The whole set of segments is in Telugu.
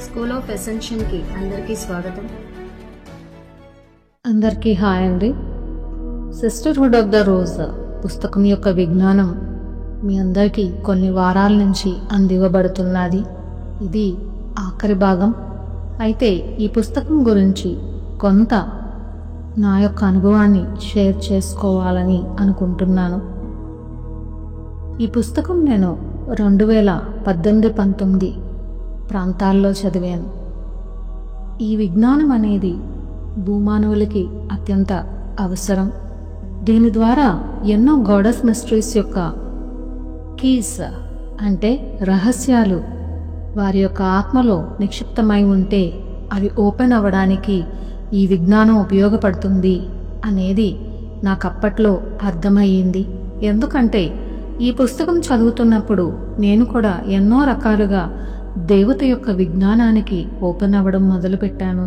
స్కూల్ ఆఫ్ అసెన్షన్కి అందరికీ స్వాగతం. అందరికీ హాయ్ అండి. సిస్టర్హుడ్ ఆఫ్ ద రోజ్ పుస్తకం యొక్క విజ్ఞానం మీ అందరికీ కొన్ని వారాల నుంచి అందివ్వబడుతున్నది. ఇది ఆఖరి భాగం. అయితే ఈ పుస్తకం గురించి కొంత నా యొక్క అనుభవాన్ని షేర్ చేసుకోవాలని అనుకుంటున్నాను. ఈ పుస్తకం నేను 2018-19 ప్రాంతాల్లో చదివాను. ఈ విజ్ఞానం అనేది భూమానవులకి అత్యంత అవసరం. దీని ద్వారా ఎన్నో గాడెస్ మిస్టరీస్ యొక్క కీస్ అంటే రహస్యాలు వారి యొక్క ఆత్మలో నిక్షిప్తమై ఉంటే అవి ఓపెన్ అవ్వడానికి ఈ విజ్ఞానం ఉపయోగపడుతుంది అనేది నాకు అప్పట్లో అర్థమయ్యింది. ఎందుకంటే ఈ పుస్తకం చదువుతున్నప్పుడు నేను కూడా ఎన్నో రకాలుగా దేవత యొక్క విజ్ఞానానికి ఓపెన్ అవ్వడం మొదలుపెట్టాను.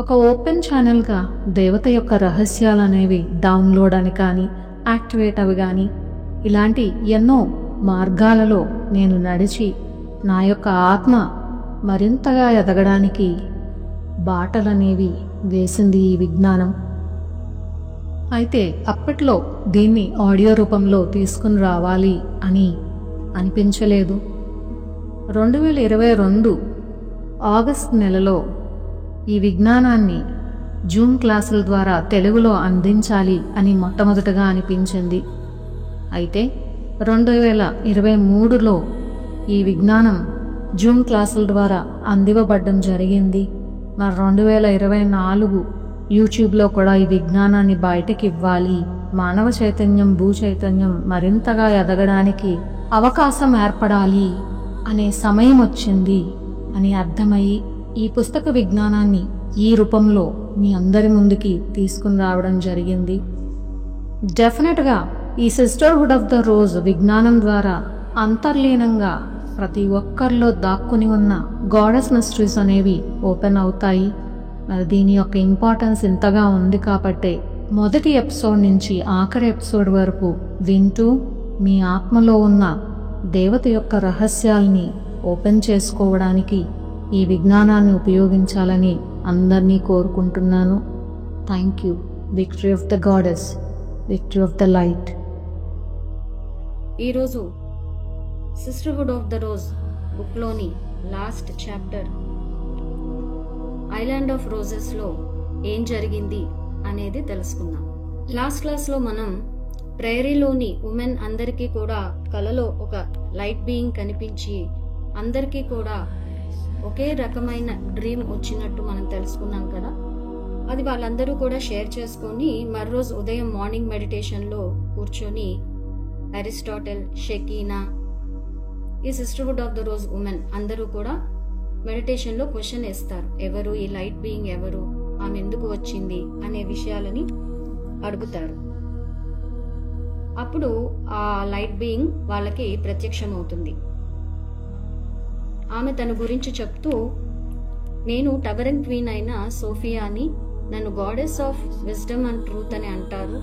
ఒక ఓపెన్ ఛానల్గా దేవత యొక్క రహస్యాలు అనేవి డౌన్లోడ్ అని కానీ యాక్టివేట్ అవి కానీ ఇలాంటి ఎన్నో మార్గాలలో నేను నడిచి నా యొక్క ఆత్మ మరింతగా ఎదగడానికి బాటలనేవి వేసింది ఈ విజ్ఞానం. అయితే అప్పట్లో దీన్ని ఆడియో రూపంలో తీసుకుని రావాలి అని అనిపించలేదు. 2022 ఆగస్ట్ నెలలో ఈ విజ్ఞానాన్ని జూమ్ క్లాసుల ద్వారా తెలుగులో అందించాలి అని మొట్టమొదటగా అనిపించింది. అయితే 2023లో ఈ విజ్ఞానం జూమ్ క్లాసుల ద్వారా అందివ్వబడడం జరిగింది. మరి 2024 యూట్యూబ్లో కూడా ఈ విజ్ఞానాన్ని బయటకి ఇవ్వాలి, మానవ చైతన్యం భూ చైతన్యం మరింతగా ఎదగడానికి అవకాశం ఏర్పడాలి అనే సమయం వచ్చింది అని అర్థమయ్యి ఈ పుస్తక విజ్ఞానాన్ని ఈ రూపంలో మీ అందరి ముందుకి తీసుకుని రావడం జరిగింది. డెఫినెట్గా ఈ సిస్టర్హుడ్ ఆఫ్ ద రోజ్ విజ్ఞానం ద్వారా అంతర్లీనంగా ప్రతి ఒక్కరిలో దాక్కుని ఉన్న గాడెస్ మిస్టరీస్ అనేవి ఓపెన్ అవుతాయి. మరి దీని యొక్క ఇంపార్టెన్స్ ఇంతగా ఉంది కాబట్టే మొదటి ఎపిసోడ్ నుంచి ఆఖరి ఎపిసోడ్ వరకు వింటూ మీ ఆత్మలో ఉన్న దేవత యొక్క రహస్యాల్ని ఓపెన్ చేసుకోవడానికి ఈ విజ్ఞానాన్ని ఉపయోగించాలని అందరినీ కోరుకుంటున్నాను. Thank you. Victory of the goddess, victory of the light. ఈరోజు సిస్టర్హుడ్ ఆఫ్ ద రోజ్ బుక్లోని లాస్ట్ చాప్టర్ ఐలాండ్ ఆఫ్ రోజెస్లో ఏం జరిగింది అనేది తెలుసుకుందాం. లాస్ట్ క్లాస్లో మనం ప్రైరీలోని ఉమెన్ అందరికీ కూడా కలలో ఒక లైట్ బీయింగ్ కనిపించి అందరికీ కూడా ఒకే రకమైన డ్రీమ్ వచ్చినట్టు మనం తెలుసుకున్నాం కదా. అది వాళ్ళందరూ కూడా షేర్ చేసుకొని మరోజు ఉదయం మార్నింగ్ మెడిటేషన్లో కూర్చొని అరిస్టాటిల్, షకీనా, ఈ sisterhood of the rose women అందరూ కూడా మెడిటేషన్లో క్వశ్చన్ వేస్తారు. ఎవరు ఈ లైట్ బీయింగ్, ఎవరు, ఆమె ఎందుకు వచ్చింది అనే విషయాలని అడుగుతారు. అప్పుడు ఆ లైట్ బీయింగ్ వాళ్ళకి ప్రత్యక్షమవుతుంది. ఆమె తన గురించి చెప్తూ, నేను టవరింగ్ క్వీన్ అయిన సోఫియాని, నన్ను goddess of wisdom and truth అని అంటారు.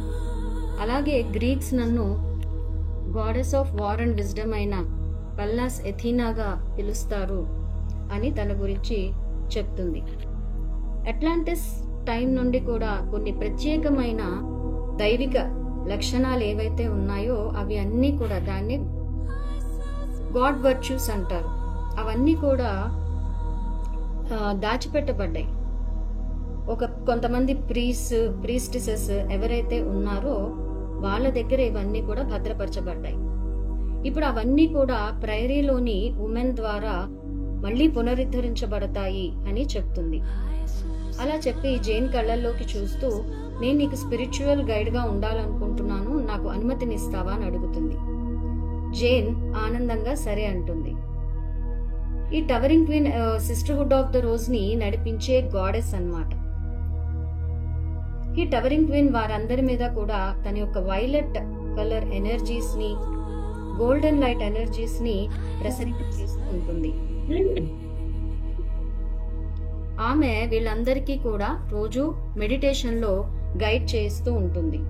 అలాగే గ్రీక్స్ నన్ను goddess of war and wisdom అయిన పల్లాస్ ఎథీనాగా పిలుస్తారు అని తన గురించి చెప్తుంది. అట్లాంటిస్ టైం నుండి కూడా కొన్ని ప్రత్యేకమైన దైవిక లక్షణాలు ఏవైతే ఉన్నాయో అవి అన్నీ కూడా దాన్ని గాడ్ వర్చ్యూస్ అంటారు. అవన్నీ కూడా దాచిపెట్టబడ్డాయి. కొంతమంది ప్రీస్టిసెస్ ఎవరైతే ఉన్నారో వాళ్ళ దగ్గర ఇవన్నీ కూడా భద్రపరచబడ్డాయి. ఇప్పుడు అవన్నీ కూడా ప్రైరీలోని ఉమెన్ ద్వారా మళ్ళీ పునరుద్ధరించబడతాయి అని చెప్తుంది. అలా చెప్పి జేన్ కళ్ళల్లోకి చూస్తూ, నేను నీకు స్పిరిచువల్ గైడ్గా ఉండాలనుకుంటున్నాను, నాకు అనుమతినిస్తావా అని అడుగుతుంది. జేన్ ఆనందంగా సరే అంటుంది. ఈ towering queen sisterhood of the rose ని నడిపించే గాడెస్ అన్నమాట. ఈ టవరింగ్ క్వీన్ వారందరి మీద కూడా తన యొక్క వైలెట్ కలర్ ఎనర్జీస్ ని, గోల్డెన్ లైట్ ఎనర్జీస్ ని ప్రసరింపజేస్తూ ఉంటుంది. ఆమె వీళ్ళందరికీ కూడా రోజు మెడిటేషన్ లో గైడ్ చేస్తూ ఉంటుంది.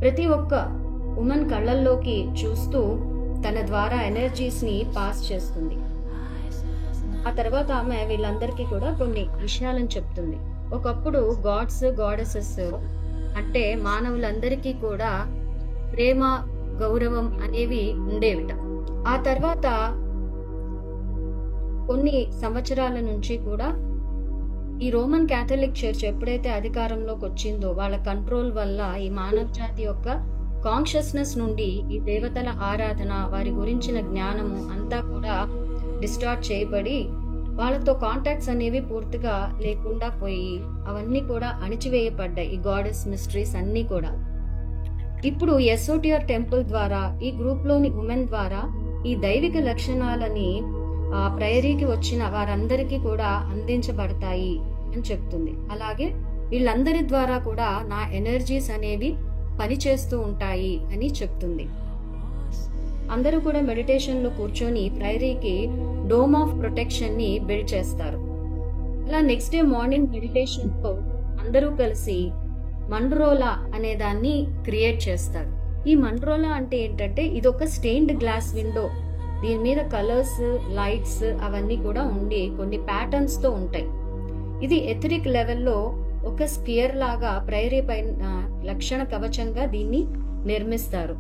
ప్రతి ఒక్క ఉమెన్ కళ్ళల్లోకి చూస్తూ తన ద్వారా ఎనర్జీస్ ని పాస్ చేస్తుంది. ఆ తర్వాత ఆమె వీళ్ళందరికీ కూడా కొన్ని విషయాలను చెప్తుంది. ఒకప్పుడు గాడ్స్ గాడెసెస్ అంటే మానవులందరికీ కూడా ప్రేమ గౌరవం అనేవి ఉండేవిట. ఆ తర్వాత కొన్ని సంవత్సరాల నుంచి కూడా ఈ రోమన్ క్యాథలిక్ చర్చ్ ఎప్పుడైతే అధికారంలోకి వచ్చిందో వాళ్ళ కంట్రోల్ వల్ల ఈ మానవ జాతి యొక్క కాన్షియస్నెస్ నుండి ఈ దేవతల ఆరాధన, వారి గురించిన జ్ఞానము అంతా కూడా డిస్టార్ట్ చేయబడి వాళ్ళతో కాంటాక్ట్స్ అనేవి పూర్తిగా లేకుండా పోయి అవన్నీ కూడా అణిచివేయబడ్డాయి. ఈ గాడెస్ మిస్టరీస్ అన్నీ కూడా ఇప్పుడు ఎస్ఓటిఆర్ టెంపుల్ ద్వారా ఈ గ్రూప్ లోని ఉమెన్ ద్వారా ఈ దైవిక లక్షణాలని ప్రేయరీకి వచ్చిన వారందరికీ కూడా అందించబడతాయి అని చెప్తుంది. అలాగే వీళ్ళందరి ద్వారా కూడా నా ఎనర్జీస్ అనేవి పనిచేస్తూ ఉంటాయి అని చెప్తుంది. అందరూ కూడా మెడిటేషన్ లో కూర్చొని ప్రేయరీకి డోమ్ ఆఫ్ ప్రొటెక్షన్ ని బిల్డ్ చేస్తారు. అలా నెక్స్ట్ డే మార్నింగ్ మెడిటేషన్ తో అందరూ కలిసి మండ్రోలా అనే దాన్ని క్రియేట్ చేస్తారు. ఈ మండ్రోలా అంటే ఏంటంటే ఇది ఒక స్టెయిన్డ్ గ్లాస్ విండో. దీని మీద కలర్స్, లైట్స్ అవన్నీ కూడా ఉండి కొన్ని ప్యాటర్న్స్ తో ఉంటాయి. ఇది ఎథరిక్ లెవెల్లో ఒక స్పియర్ లాగా ప్రేయరీ పైన లక్షణ కవచంగా దీన్ని నిర్మిస్తారు.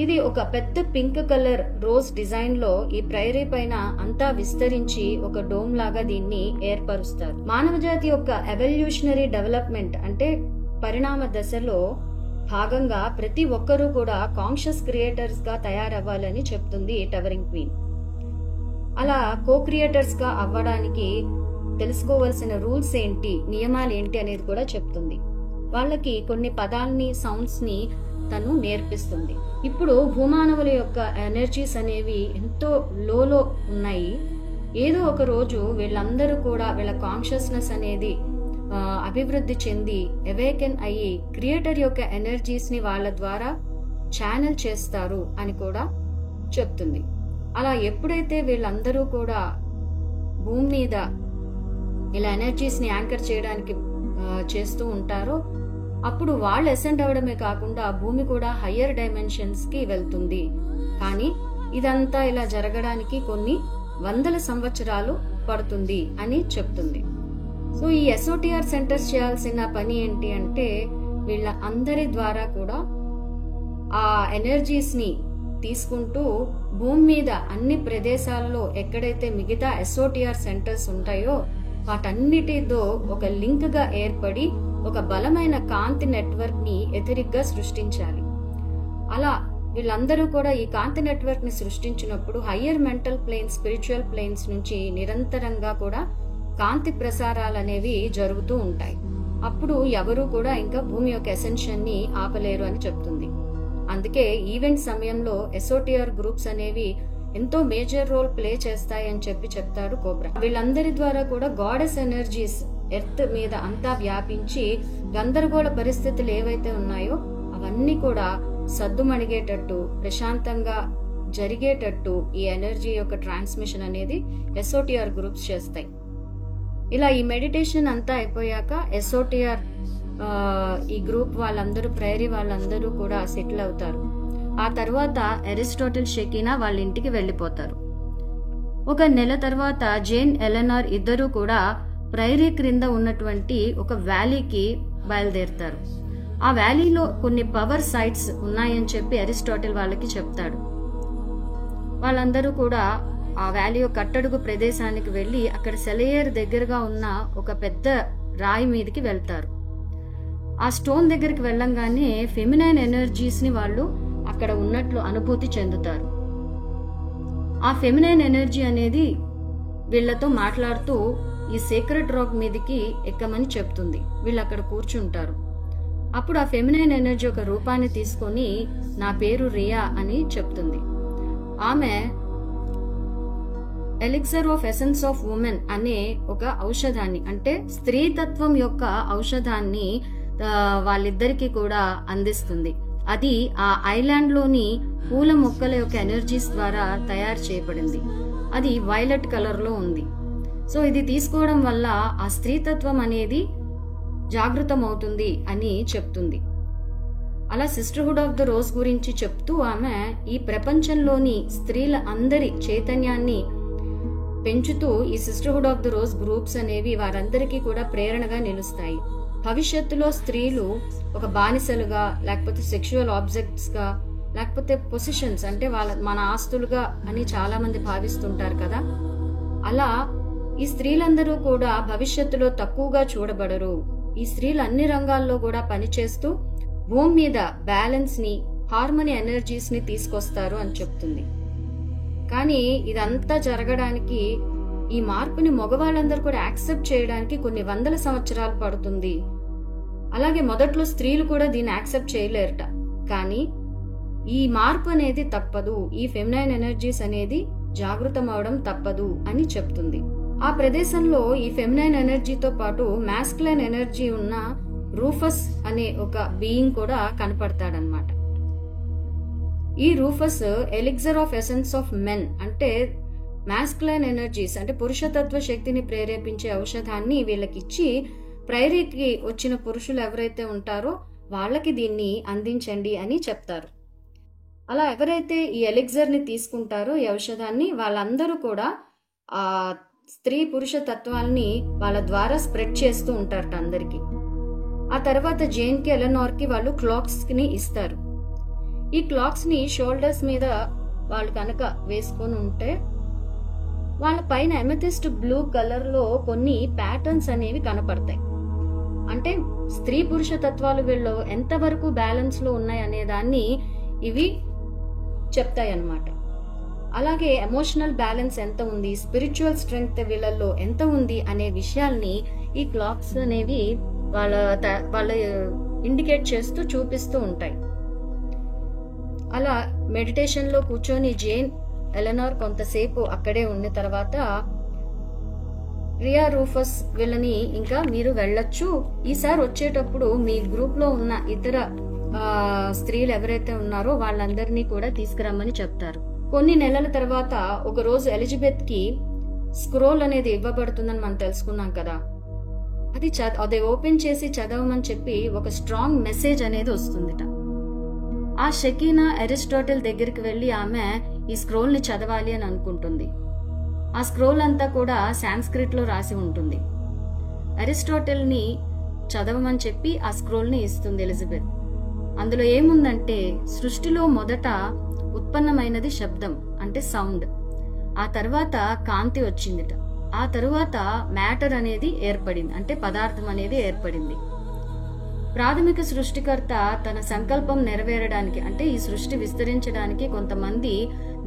ఇది ఒక పెద్ద పింక్ కలర్ రోజ్ డిజైన్ లో ఈ ప్రేయరీ పైన అంతా విస్తరించి ఒక డోమ్ లాగా దీన్ని ఏర్పరుస్తారు. మానవ జాతి యొక్క ఎవల్యూషనరీ డెవలప్మెంట్ అంటే పరిణామ దశలో భాగంగా ప్రతి ఒక్కరూ కూడా కాన్షియస్ క్రియేటర్స్ గా తయారవ్వాలని చెప్తుంది టవరింగ్ క్వీన్. అలా కో క్రియేటర్స్ గా అవ్వడానికి తెలుసుకోవాల్సిన రూల్స్ ఏంటి, నియమాలు ఏంటి అనేది కూడా చెప్తుంది. వాళ్ళకి కొన్ని పదాల్ని, సౌండ్స్ ని తను నేర్పిస్తుంది. ఇప్పుడు భూమానవుల యొక్క ఎనర్జీస్ అనేవి ఎంతో లోలో ఉన్నాయి. ఏదో ఒక రోజు వీళ్ళందరూ కూడా వీళ్ళ కాన్షియస్నెస్ అనేది అభివృద్ధి చెంది అవేకెన్ అయ్యి క్రియేటర్ యొక్క ఎనర్జీస్ ని వాళ్ళ ద్వారా ఛానల్ చేస్తారు అని కూడా చెప్తుంది. అలా ఎప్పుడైతే వీళ్ళందరూ కూడా భూమి మీద ఇలా ఎనర్జీస్ ని యాంకర్ చేయడానికి చేస్తూ ఉంటారో అప్పుడు వాళ్ళు అసెండ్ అవడమే కాకుండా భూమి కూడా హయ్యర్ డైమెన్షన్స్ కి వెళ్తుంది. కానీ ఇదంతా ఇలా జరగడానికి కొన్ని వందల సంవత్సరాలు పడుతుంది అని చెప్తుంది. సో ఈ ఎస్ఓటిఆర్ సెంటర్స్ చేయాల్సిన పని ఏంటి అంటే వీళ్ళ అందరి ద్వారా కూడా ఆ ఎనర్జీస్ ని తీసుకుంటూ భూమి మీద అన్ని ప్రదేశాలలో ఎక్కడైతే మిగతా ఎస్ఓటిఆర్ సెంటర్స్ ఉంటాయో వాటన్నిటితో ఒక లింక్ గా ఏర్పడి ఒక బలమైన కాంతి నెట్వర్క్ ని ఎథరిక్ గా సృష్టించాలి. అలా వీళ్ళందరూ కూడా ఈ కాంతి నెట్వర్క్ ని సృష్టించినప్పుడు higher mental planes, spiritual planes నుంచి నిరంతరంగా కూడా కాంతి ప్రసారాలు అనేవి జరుగుతూ ఉంటాయి. అప్పుడు ఎవరు కూడా ఇంకా భూమి యొక్క ఎసెన్షన్ ని ఆపలేరు అని చెప్తుంది. అందుకే ఈవెంట్ సమయంలో ఎస్ఓటిఆర్ గ్రూప్స్ అనేవి ఎంతో మేజర్ రోల్ ప్లే చేస్తాయి అని చెప్తాడు కోబ్రా. వీళ్ళందరి ద్వారా కూడా గాడెస్ ఎనర్జీస్ ఎర్త్ మీద అంతా వ్యాపించి గందరగోళ పరిస్థితులు ఏవైతే ఉన్నాయో అవన్నీ కూడా సద్దుమణిగేటట్టు, ప్రశాంతంగా జరిగేటట్టు ఈ ఎనర్జీ యొక్క ట్రాన్స్మిషన్ అనేది ఎస్ఓటిఆర్ గ్రూప్స్ చేస్తాయి. ఇలా ఈ మెడిటేషన్ అంతా అయిపోయాక ఎస్ఓటిఆర్ ఈ గ్రూప్ వాళ్ళందరూ, ప్రేయరీ వాళ్ళందరూ కూడా సెటిల్ అవుతారు. ఆ తర్వాత అరిస్టాటిల్, షెకీనా వాళ్ళ ఇంటికి వెళ్లిపోతారు. ఒక నెల తర్వాత జేన్, ఎలెనార్ ఇద్దరు కూడా ప్రైరీ క్రింద ఉన్నటువంటి ఒక వ్యాలీకి బయలుదేరుతారు. ఆ వ్యాలీలో కొన్ని పవర్ సైట్స్ ఉన్నాయని చెప్పి అరిస్టాటిల్ వాళ్ళకి చెప్తాడు. వాళ్ళందరూ కూడా ఆ వ్యాలీ యొక్క కట్టడుగు ప్రదేశానికి వెళ్లి అక్కడ సెలయేర్ దగ్గరగా ఉన్న ఒక పెద్ద రాయి మీదకి వెళ్తారు. ఆ స్టోన్ దగ్గరికి వెళ్ళంగానే ఫెమినైన్ ఎనర్జీస్ ని వాళ్ళు అక్కడ ఉన్నట్లు అనుభూతి చెందుతారు. ఆ ఫెమినైన్ ఎనర్జీ అనేది వీళ్లతో మాట్లాడుతూ ఈ సీక్రెట్ రాక్ మీదకి ఎక్కమని చెప్తుంది. వీళ్ళు అక్కడ కూర్చుంటారు. అప్పుడు ఆ ఫెమినైన్ ఎనర్జీ ఒక రూపాన్ని తీసుకొని నా పేరు రియా అని చెప్తుంది. ఆమె elixir of essence of women అనే ఒక ఔషధాన్ని, అంటే స్త్రీతత్వం యొక్క ఔషధాన్ని వాళ్ళిద్దరికీ కూడా అందిస్తుంది. అది ఆ ఐలాండ్ లోని పూల మొక్కల యొక్క ఎనర్జీస్ ద్వారా తయారు చేయబడింది. అది వైలెట్ కలర్ లో ఉంది. సో ఇది తీసుకోవడం వల్ల ఆ స్త్రీతత్వం అనేది జాగృతం అవుతుంది అని చెప్తుంది. అలా సిస్టర్హుడ్ ఆఫ్ ద రోజ్ గురించి చెప్తూ ఆమె ఈ ప్రపంచంలోని స్త్రీల అందరి చైతన్యాన్ని పెంచుతూ ఈ sisterhood of the rose groups అనేవి వారందరికీ కూడా ప్రేరణగా నిలుస్తాయి. భవిష్యత్తులో స్త్రీలు ఒక బానిసలుగా, లేకపోతే సెక్షువల్ ఆబ్జెక్ట్స్ గా, లేకపోతే పొజిషన్స్ అంటే మన ఆస్తులుగా అని చాలా మంది భావిస్తుంటారు కదా. అలా ఈ స్త్రీలందరూ కూడా భవిష్యత్తులో తక్కువగా చూడబడరు. ఈ స్త్రీలు అన్ని రంగాల్లో కూడా పనిచేస్తూ భూమి మీద బ్యాలెన్స్ ని, హార్మోని ఎనర్జీస్ ని తీసుకొస్తారు అని చెప్తుంది. కానీ ఇదంతా జరగడానికి, ఈ మార్పుని మగవాళ్ళందరూ కూడా యాక్సెప్ట్ చేయడానికి కొన్ని వందల సంవత్సరాలు పడుతుంది. అలాగే మొదట్లో స్త్రీలు కూడా దీన్ని యాక్సెప్ట్ చేయలేరట. కానీ ఈ మార్పు అనేది తప్పదు, ఈ ఫెమినైన్ ఎనర్జీస్ అనేది జాగృతం అవడం తప్పదు అని చెప్తుంది. ఆ ప్రదేశంలో ఈ ఫెమినైన్ ఎనర్జీతో పాటు మాస్కులైన్ ఎనర్జీ ఉన్న రూఫస్ అనే ఒక బీయింగ్ కూడా కనపడతాడనమాట. ఈ రూఫస్ elixir of essence of men అంటే మాస్కులైన్ ఎనర్జీస్ అంటే పురుషతత్వ శక్తిని ప్రేరేపించే ఔషధాన్ని వీళ్ళకిచ్చి ప్రైరీకి వచ్చిన పురుషులు ఎవరైతే ఉంటారో వాళ్ళకి దీన్ని అందించండి అని చెప్తారు. అలా ఎవరైతే ఈ ఎలిక్సర్ ని తీసుకుంటారో, ఈ ఔషధాన్ని, వాళ్ళందరూ కూడా ఆ స్త్రీ పురుష తత్వాల్ని వాళ్ళ ద్వారా స్ప్రెడ్ చేస్తూ ఉంటారట అందరికి. ఆ తర్వాత జేన్ కి, ఎలెనోర్ కి వాళ్ళు క్లాక్స్ ని ఇస్తారు. ఈ క్లాక్స్ ని షోల్డర్స్ మీద వాళ్ళు కనుక వేసుకొని ఉంటే వాళ్ళ పైన ఎమెథిస్ట్ బ్లూ కలర్ లో కొన్ని ప్యాటర్న్స్ అనేవి కనపడతాయి. అంటే స్త్రీ పురుష తత్వాలు వీళ్ళు ఎంతవరకు బ్యాలెన్స్ లో ఉన్నాయి అనే దాన్ని ఇవి చెప్తాయి అన్నమాట. అలాగే ఎమోషనల్ బ్యాలెన్స్ ఎంత ఉంది, స్పిరిచువల్ స్ట్రెంగ్త్ వీళ్ళల్లో ఎంత ఉంది అనే విషయాల్ని ఈ క్లాక్స్ అనేవి వాళ్ళ ఇండికేట్ చేస్తూ చూపిస్తూ ఉంటాయి. అలా మెడిటేషన్ లో కూర్చొని జేన్, ఎలెనోర్ కొంతసేపు అక్కడే ఉన్న తర్వాత రియా, రూఫస్ వీళ్ళని ఇంకా మీరు వెళ్ళొచ్చు, ఈసారి వచ్చేటప్పుడు మీ గ్రూప్ లో ఉన్న ఇతర స్త్రీలు ఎవరైతే ఉన్నారో వాళ్ళందరినీ కూడా తీసుకురమ్మని చెప్తారు. కొన్ని నెలల తర్వాత ఒక రోజు ఎలిజబెత్ కి స్క్రోల్ అనేది ఇవ్వబడుతుందని మనం తెలుసుకున్నాం కదా. అది ఓపెన్ చేసి చదవమని చెప్పి ఒక స్ట్రాంగ్ మెసేజ్ అనేది వస్తుందిట. ఆ షకీనా అరిస్టాటిల్ దగ్గరికి వెళ్లి ఆమె ఈ స్క్రోల్ ని చదవాలి అని అనుకుంటుంది. ఆ స్క్రోల్ అంతా కూడా సాంస్క్రిట్ లో రాసి ఉంటుంది. అరిస్టాటిల్ ని చదవమని చెప్పి ఆ స్క్రోల్ ని ఇస్తుంది ఎలిజబెత్. అందులో ఏముందంటే, సృష్టిలో మొదట ఉత్పన్నమైనది శబ్దం అంటే సౌండ్, ఆ తర్వాత కాంతి వచ్చిందిట, ఆ తరువాత మ్యాటర్ అనేది ఏర్పడింది అంటే పదార్థం అనేది ఏర్పడింది. ప్రాథమిక సృష్టికర్త తన సంకల్పం నెరవేరడానికి అంటే ఈ సృష్టి విస్తరించడానికి కొంతమంది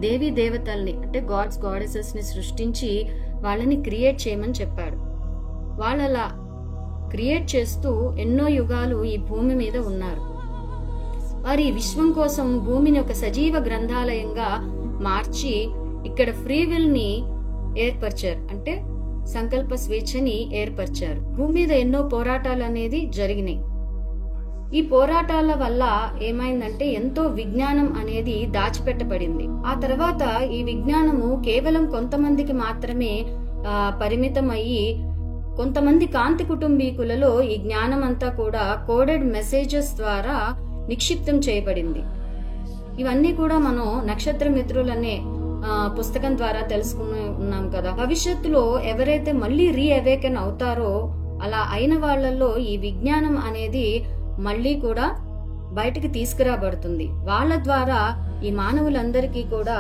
దేవీ దేవతల్ని అంటే గాడ్స్ గాడెసెస్ ని సృష్టించి వాళ్ళని క్రియేట్ చేయమని చెప్పాడు. వాళ్ళలా క్రియేట్ చేస్తూ ఎన్నో యుగాలు ఈ భూమి మీద ఉన్నారు. వారి విశ్వం కోసం భూమిని ఒక సజీవ గ్రంథాలయంగా మార్చి ఇక్కడ ఫ్రీ విల్ ని ఏర్పరిచారు అంటే సంకల్ప స్వేచ్ఛని ఏర్పరిచారు. భూమి మీద ఎన్నో పోరాటాలు అనేది జరిగినాయి. ఈ పోరాటాల వల్ల ఏమైందంటే ఎంతో విజ్ఞానం అనేది దాచిపెట్టబడింది. ఆ తర్వాత ఈ విజ్ఞానము కేవలం కొంతమందికి మాత్రమే పరిమితం అయ్యి కొంతమంది కాంతి కుటుంబీకులలో ఈ జ్ఞానం అంతా కూడా కోడెడ్ మెసేజెస్ ద్వారా నిక్షిప్తం చేయబడింది. ఇవన్నీ కూడా మనం నక్షత్ర మిత్రులు అనే పుస్తకం ద్వారా తెలుసుకుని ఉన్నాం కదా. భవిష్యత్తులో ఎవరైతే మళ్ళీ రీఅవేకన్ అవుతారో అలా అయిన వాళ్లలో ఈ విజ్ఞానం అనేది మళ్ళీ కూడా బయటికి తీసుకురాబడుతుంది. వాళ్ళ ద్వారా ఈ మానవులందరికీ కూడా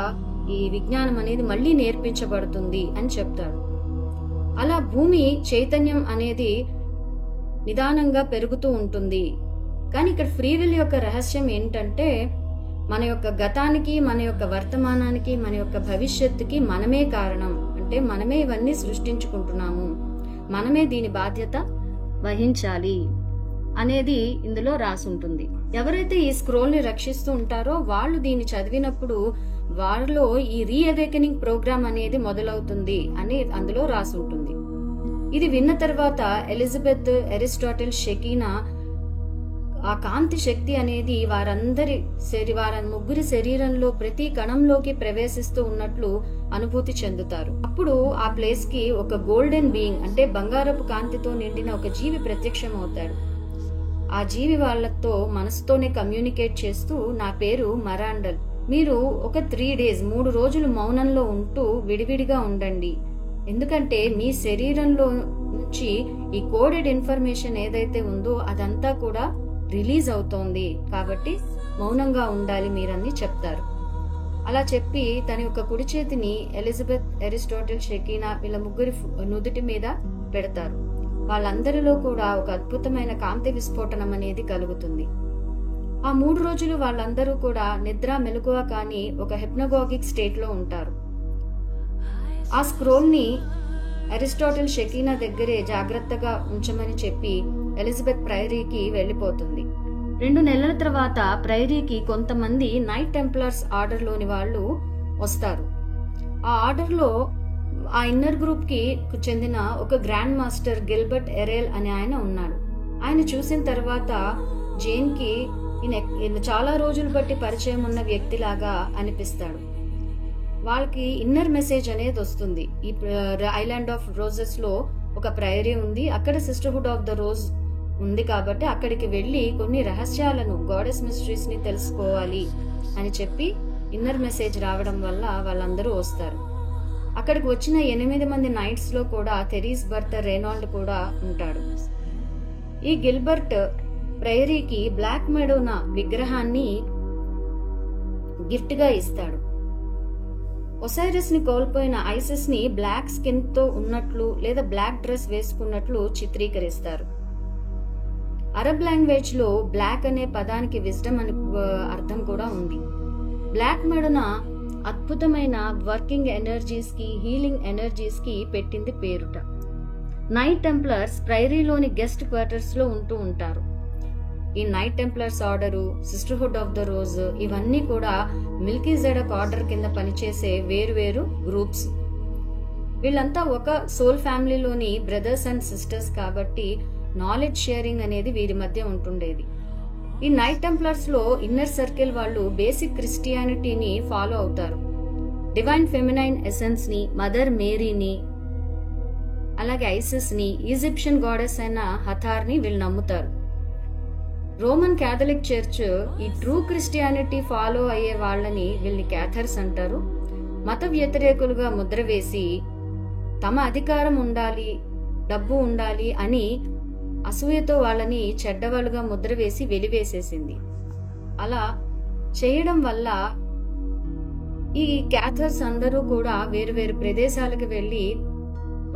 ఈ విజ్ఞానం అనేది మళ్ళీ నేర్పించబడుతుంది అని చెప్తాడు. అలా భూమి చైతన్యం అనేది నిదానంగా పెరుగుతూ ఉంటుంది. కానీ ఇక్కడ ఫ్రీ విల్ యొక్క రహస్యం ఏంటంటే, మన యొక్క గతానికి, మన యొక్క వర్తమానానికి, మన యొక్క భవిష్యత్తుకి మనమే కారణం. అంటే మనమే ఇవన్నీ సృష్టించుకుంటున్నాము, మనమే దీని బాధ్యత వహించాలి అనేది ఇందులో రాసుంటుంది. ఎవరైతే ఈ స్క్రోల్ ని రక్షిస్తూ ఉంటారో వాళ్ళు దీన్ని చదివినప్పుడు వాళ్ళలో ఈ రీఅవేకనింగ్ ప్రోగ్రామ్ అనేది మొదలవుతుంది అని అందులో రాసుంటుంది. ఇది విన్న తర్వాత ఎలిజబెత్, అరిస్టాటిల్, షకీనా ఆ కాంతి శక్తి అనేది వారి ముగ్గురి శరీరంలో ప్రతి కణంలోకి ప్రవేశిస్తూ ఉన్నట్లు అనుభూతి చెందుతారు. అప్పుడు ఆ ప్లేస్ కి ఒక గోల్డెన్ బీయింగ్ అంటే బంగారపు కాంతితో నిండిన ఒక జీవి ప్రత్యక్షం అవుతాడు. ఆ జీవి వాళ్ళతో మనసుతోనే కమ్యూనికేట్ చేస్తూ, నా పేరు మరాండల్, మీరు ఒక 3 days 3 రోజులు మౌనంలో ఉంటూ విడివిడిగా ఉండండి, ఎందుకంటే మీ శరీరంలో నుంచి ఈ కోడెడ్ ఇన్ఫర్మేషన్ ఏదైతే ఉందో అదంతా కూడా రిలీజ్ అవుతోంది, కాబట్టి మౌనంగా ఉండాలి మీరని చెప్తారు. అలా చెప్పి తన యొక్క కుడి చేతిని ఎలిజబెత్, అరిస్టాటిల్, షకీనా వీళ్ళ ముగ్గురి నుదుటి మీద పెడతారు. వాళ్ళందరిలో కూడా ఒక అద్భుతమైన కాంతి విస్ఫోటనం అనేది కలుగుతుంది. ఆ 3 రోజులు వాళ్ళందరూ కూడా నిద్ర మెలకువ కాని ఒక హిప్నగాగిక్ స్టేట్ లో ఉంటారు. ఆ స్క్రోల్ ని అరిస్టాటిల్ షకీనా దగ్గరే జాగ్రత్తగా ఉంచమని చెప్పి ఎలిజబెత్ ప్రైరీకి వెళ్లిపోతుంది. 2 నెలల తర్వాత ప్రైరీకి కొంతమంది నైట్ టెంప్లర్స్ ఆర్డర్ లోని వాళ్ళు వస్తారు. ఆ ఆర్డర్ లో ఆ ఇన్నర్ గ్రూప్ కి చెందిన ఒక గ్రాండ్ మాస్టర్ గిల్బర్ట్ ఎరేల్ అనే ఆయన ఉన్నాడు. ఆయన చూసిన తర్వాత జేన్ కి ఈయన చాలా రోజులు బట్టి పరిచయం ఉన్న వ్యక్తిలాగా అనిపిస్తాడు. వాళ్ళకి ఇన్నర్ మెసేజ్ అనేది వస్తుంది. ఈ ఐలాండ్ ఆఫ్ రోజెస్ లో ఒక ప్రైరీ ఉంది, అక్కడ సిస్టర్హుడ్ ఆఫ్ ద రోజ్ ఉంది, కాబట్టి అక్కడికి వెళ్లి కొన్ని రహస్యాలను, గాడెస్ మిస్టరీస్ ని తెలుసుకోవాలి అని చెప్పి ఇన్నర్ మెసేజ్ రావడం వల్ల వాళ్ళందరూ వస్తారు. అక్కడికి వచ్చిన 8 మంది నైట్స్ లో కూడా థెరీస్ భర్త రేనాల్డ్ కూడా ఉంటాడు. ఈ గిల్బర్ట్ ప్రైరీకి బ్లాక్ మెడోనా విగ్రహాన్ని గిఫ్ట్ గా ఇస్తాడు. ఒసైరస్ ని కోల్పోయిన ఐసిస్ ని బ్లాక్ స్కిన్ తో ఉన్నట్లు లేదా బ్లాక్ డ్రెస్ వేసుకున్నట్లు చిత్రీకరిస్తారు. అరబ్ లాంగ్వేజ్ లో బ్లాక్ అనే పదానికి విజ్డమ్ అని అర్థం కూడా ఉంది. బ్లాక్ మెడోనా అద్భుతమైన వర్కింగ్ ఎనర్జీస్ కి, హీలింగ్ ఎనర్జీస్ కి పెట్టింది పేరుట. నైట్ టెంప్లర్స్ ప్రైరీలోని గెస్ట్ క్వార్టర్స్ లో ఉంటూ ఉంటారు. ఈ Knight Templars order, Sisterhood of the Rose ఇవన్నీ కూడా మిల్కీజెడక్ ఆర్డర్ కింద పనిచేసే వేరు గ్రూప్స్. వీళ్ళంతా ఒక సోల్ ఫ్యామిలీలోని బ్రదర్స్ అండ్ సిస్టర్స్ కాబట్టి నాలెడ్జ్ షేరింగ్ అనేది వీరి మధ్య ఉంటుండేది. ఈ నైట్ టెంప్లర్స్ లో ఇన్నర్ సర్కిల్ వాళ్ళు బేసిక్ క్రిస్టియానిటీని ఫాలో అవుతారు. డివైన్ ఫెమినైన్ ఎసెన్స్ ని, మదర్ మేరీని, అలాగే ఐసిస్ ని, ఈజిప్షియన్ గాడెస్ అయిన హథార్ ని వీళ్ళు నమ్ముతారు. రోమన్ క్యాథలిక్ చర్చ్ ఈ ట్రూ క్రిస్టియానిటీ ఫాలో అయ్యే వాళ్ళని వీళ్ళని క్యాథర్స్ అంటారు. మత వ్యతిరేకులుగా ముద్ర వేసి తమ అధికారం ఉండాలి, డబ్బు ఉండాలి అని అసూయతో వాళ్ళని చెడ్డవాళ్ళుగా ముద్ర వేసి వెలివేసేసింది. అలా చేయడం వల్ల ఈ క్యాథర్స్ అందరూ కూడా వేరు ప్రదేశాలకు వెళ్లి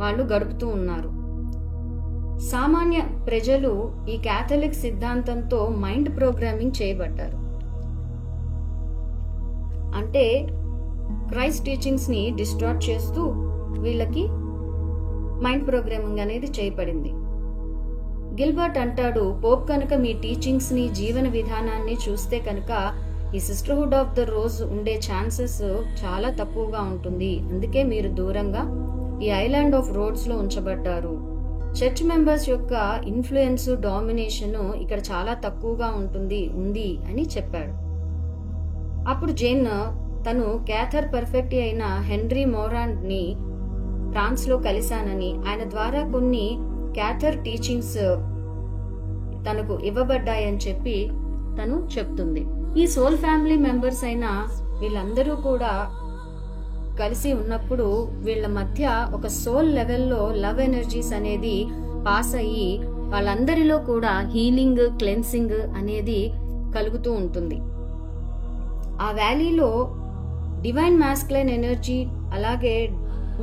వాళ్ళు గడుపుతూ ఉన్నారు. సామాన్య ప్రజలు ఈ క్యాథలిక్ సిద్ధాంతంతో మైండ్ ప్రోగ్రామింగ్ చేయబడ్డారు. అంటే క్రైస్ట్ టీచింగ్స్ ని డిస్టార్ట్ చేస్తూ వీళ్ళకి మైండ్ ప్రోగ్రామింగ్ అనేది చేయబడింది. గిల్బర్ట్ అంటాడు, పోప్ కనుక మీ టీచింగ్స్ ని, జీవన విధానాన్ని చూస్తే కనుక ఈ సిస్టర్హుడ్ ఆఫ్ ద రోజ్ ఉండే ఛాన్సెస్ చాలా తక్కువగా ఉంటుంది. అందుకే మీరు దూరంగా ఈ ఐలాండ్ ఆఫ్ రోడ్స్ లో ఉంచబడ్డారు. చర్చ్ మెంబర్స్ యొక్క ఇన్ఫ్లుయెన్స్, డామినేషన్ ఇక్కడ చాలా తక్కువగా ఉంది అని చెప్పాడు. అప్పుడు జేన్ తను క్యాథర్ పర్ఫెక్ట్ అయిన హెన్రీ మోరాండ్ ని ఫ్రాన్స్ లో కలిశానని, ఆయన ద్వారా కొన్ని క్యాథర్ టీచింగ్స్ తనకు ఇవ్వబడ్డాయని చెప్పి తను చెప్తుంది. ఈ సోల్ ఫ్యామిలీ మెంబర్స్ అయిన వీళ్ళందరూ కూడా కలిసి ఉన్నప్పుడు వీళ్ళ మధ్య ఒక సోల్ లెవెల్లో లవ్ ఎనర్జీస్ అనేది పాస్ అయ్యి వాళ్ళందరిలో కూడా హీలింగ్, క్లెన్సింగ్ అనేది కలుగుతూ ఉంటుంది. ఆ వ్యాలీలో డివైన్ మాస్కులైన్ ఎనర్జీ అలాగే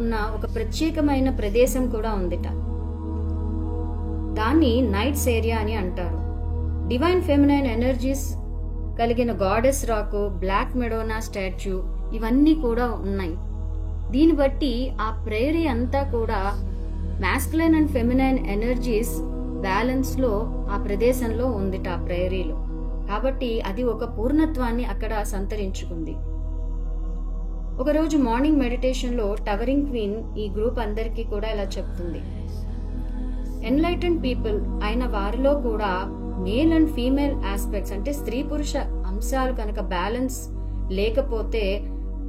ఉన్న ఒక ప్రత్యేకమైన ప్రదేశం కూడా ఉందిట. దాన్ని నైట్స్ ఏరియా అని అంటారు. డివైన్ ఫెమినైన్ ఎనర్జీస్ కలిగిన goddess rock, black Madonna statue ఇవన్నీ కూడా ఉన్నాయి. దీన్ని బట్టి ఆ ప్రేరీ అంతా కూడా masculine and feminine energies balance లో ఆ ప్రదేశంలో ఉందిట, ఆ ప్రేరీలో. కాబట్టి అది ఒక పూర్ణత్వాన్ని అక్కడ సంతరించుకుంది. ఒకరోజు మార్నింగ్ మెడిటేషన్ లో టవరింగ్ క్వీన్ ఈ గ్రూప్ అందరికీ కూడా ఇలా చెప్తుంది, ఎన్లైటెండ్ పీపుల్ అయిన వారిలో కూడా మేల్ అండ్ ఫీమేల్ ఆస్పెక్ట్స్ అంటే స్త్రీ పురుష అంశాలు కనుక బ్యాలెన్స్ లేకపోతే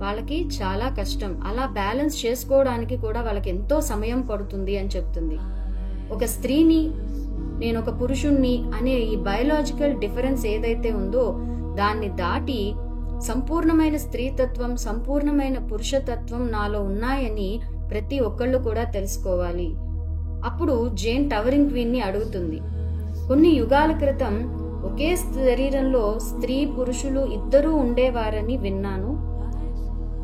వాళ్ళకి చాలా కష్టం. అలా బ్యాలెన్స్ చేసుకోవడానికి కూడా వాళ్ళకి ఎంతో సమయం పడుతుంది అని చెప్తుంది. ఒక స్త్రీని నేను ఒక పురుషుణ్ణి అనే ఈ బయలాజికల్ డిఫరెన్స్ ఏదైతే ఉందో దాన్ని దాటి సంపూర్ణమైన స్త్రీతత్వం, సంపూర్ణమైన పురుషతత్వం నాలో ఉన్నాయని ప్రతి ఒక్కళ్ళు కూడా తెలుసుకోవాలి. అప్పుడు జేన్ టవరింగ్ క్వీన్ ని అడుగుతుంది, కొన్ని యుగాల క్రితం ఒకే శరీరంలో స్త్రీ పురుషులు ఇద్దరూ ఉండేవారని విన్నాను.